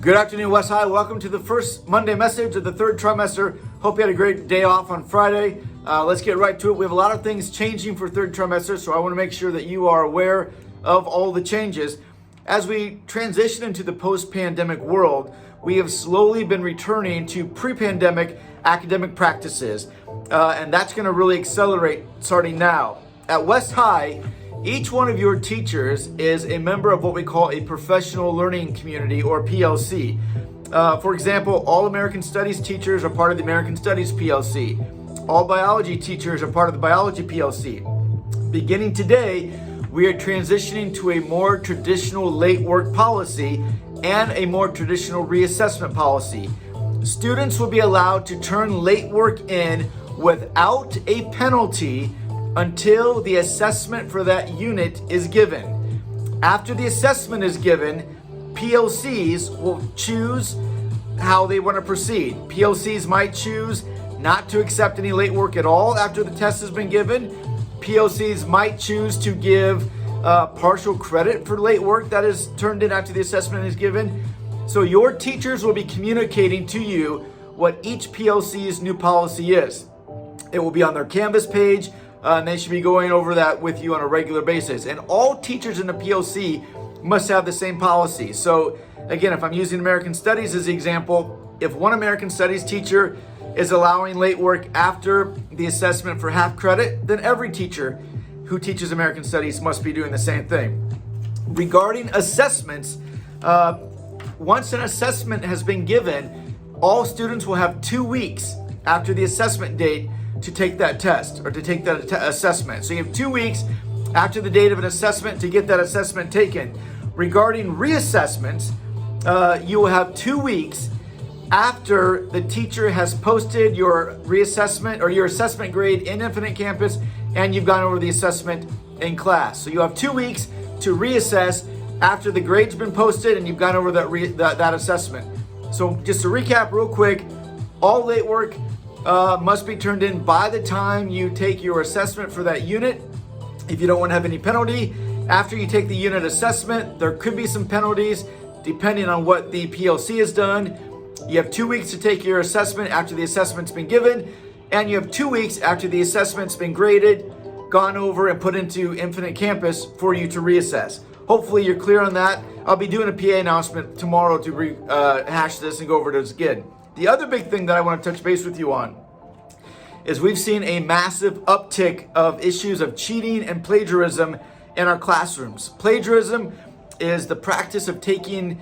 Good afternoon, West High. Welcome to the first Monday message of the third trimester. Hope you had a great day off on Friday. Let's get right to it. We have a lot of things changing for third trimester, so I want to make sure that you are aware of all the changes. As we transition into the post-pandemic world, we have slowly been returning to pre-pandemic academic practices, and that's going to really accelerate starting now. At West High, each one of your teachers is a member of what we call a professional learning community, or PLC. For example, all American Studies teachers are part of the American Studies PLC. All biology teachers are part of the Biology PLC. Beginning today, we are transitioning to a more traditional late work policy and a more traditional reassessment policy. Students will be allowed to turn late work in without a penalty until the assessment for that unit is given. After the assessment is given, PLCs will choose how they want to proceed. PLCs might choose not to accept any late work at all after the test has been given. PLCs might choose to give partial credit for late work that is turned in after the assessment is given. So your teachers will be communicating to you what each PLC's new policy is. It will be on their Canvas page, and they should be going over that with you on a regular basis. And all teachers in the PLC must have the same policy. So again, if I'm using American Studies as the example, if one American Studies teacher is allowing late work after the assessment for half credit, then every teacher who teaches American Studies must be doing the same thing. Regarding assessments, once an assessment has been given, all students will have 2 weeks after the assessment date to take that test or to take that assessment. So you have 2 weeks after the date of an assessment to get that assessment taken. Regarding reassessments, you will have 2 weeks after the teacher has posted your reassessment or your assessment grade in Infinite Campus and you've gone over the assessment in class. So you have 2 weeks to reassess after the grade's been posted and you've gone over that assessment. So just to recap real quick, all late work must be turned in by the time you take your assessment for that unit. If you don't want to have any penalty, after you take the unit assessment, there could be some penalties depending on what the PLC has done. You have 2 weeks to take your assessment after the assessment's been given, and you have 2 weeks after the assessment's been graded, gone over, and put into Infinite Campus for you to reassess. Hopefully you're clear on that. I'll be doing a PA announcement tomorrow to rehash this and go over this again. The other big thing that I want to touch base with you on is we've seen a massive uptick of issues of cheating and plagiarism in our classrooms. Plagiarism is the practice of taking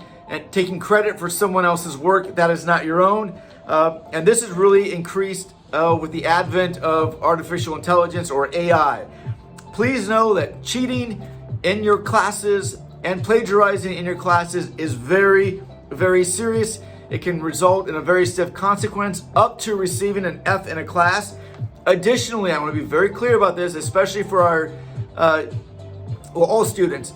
credit for someone else's work that is not your own. And this has really increased with the advent of artificial intelligence, or AI. Please know that cheating in your classes and plagiarizing in your classes is very, very serious. It can result in a very stiff consequence, up to receiving an F in a class. Additionally, I want to be very clear about this, especially for our all students.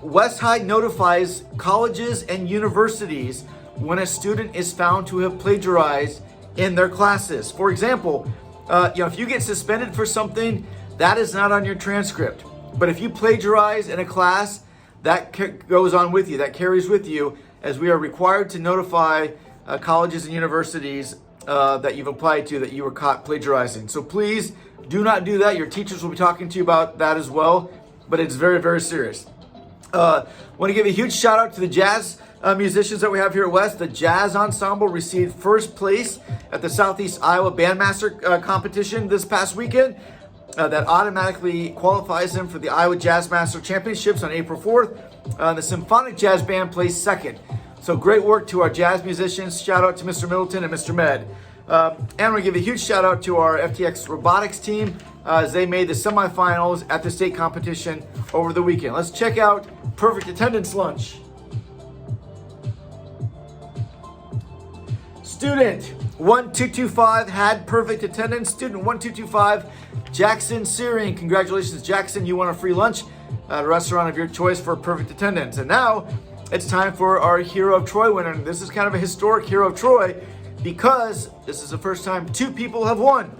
West High notifies colleges and universities when a student is found to have plagiarized in their classes. For example, if you get suspended for something, that is not on your transcript. But if you plagiarize in a class, that goes on with you, that carries with you, as we are required to notify colleges and universities that you've applied to that you were caught plagiarizing. So please do not do that. Your teachers will be talking to you about that as well, but it's very, very serious. Want to give a huge shout out to the jazz musicians that we have here at West. The Jazz Ensemble received first place at the Southeast Iowa Bandmaster competition this past weekend. That automatically qualifies them for the Iowa Jazz Master Championships on April 4th. The Symphonic Jazz Band placed second. So great work to our jazz musicians. Shout out to Mr. Middleton and Mr. Med. And we give a huge shout out to our FTX robotics team as they made the semifinals at the state competition over the weekend. Let's check out Perfect Attendance Lunch. Student 1225 had perfect attendance. Student 1225, Jackson Searing. Congratulations, Jackson. You won a free lunch at a restaurant of your choice for perfect attendance. And now it's time for our Hero of Troy winner. And this is kind of a historic Hero of Troy because this is the first time 2 people have won.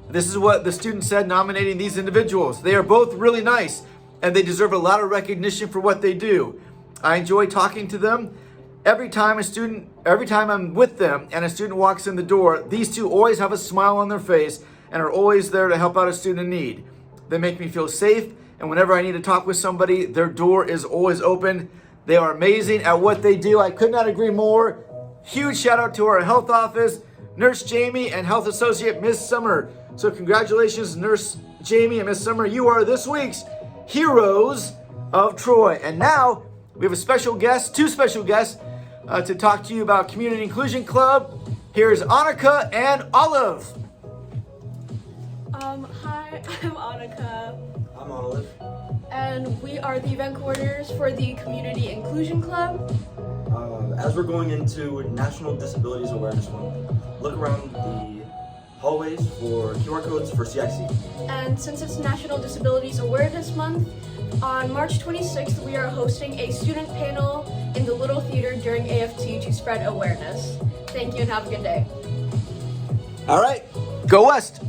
This is what the student said nominating these individuals. They are both really nice and they deserve a lot of recognition for what they do. I enjoy talking to them every time I'm with them and a student walks in the door, these two always have a smile on their face and are always there to help out a student in need. They make me feel safe, and whenever I need to talk with somebody, their door is always open. They are amazing at what they do. I could not agree more. Huge shout out to our health office, Nurse Jamie and Health Associate Miss Summer. So congratulations, Nurse Jamie and Miss Summer. You are this week's Heroes of Troy. And now we have a special guest, two special guests, to talk to you about Community Inclusion Club. Here's Annika and Olive. Hi, I'm Annika. I'm Olive. And we are the event coordinators for the Community Inclusion Club. As we're going into National Disabilities Awareness Month, look around the hallways for QR codes for CIC. And since it's National Disabilities Awareness Month, on March 26th, we are hosting a student panel in the Little Theater during AFT to spread awareness. Thank you and have a good day. All right, go West.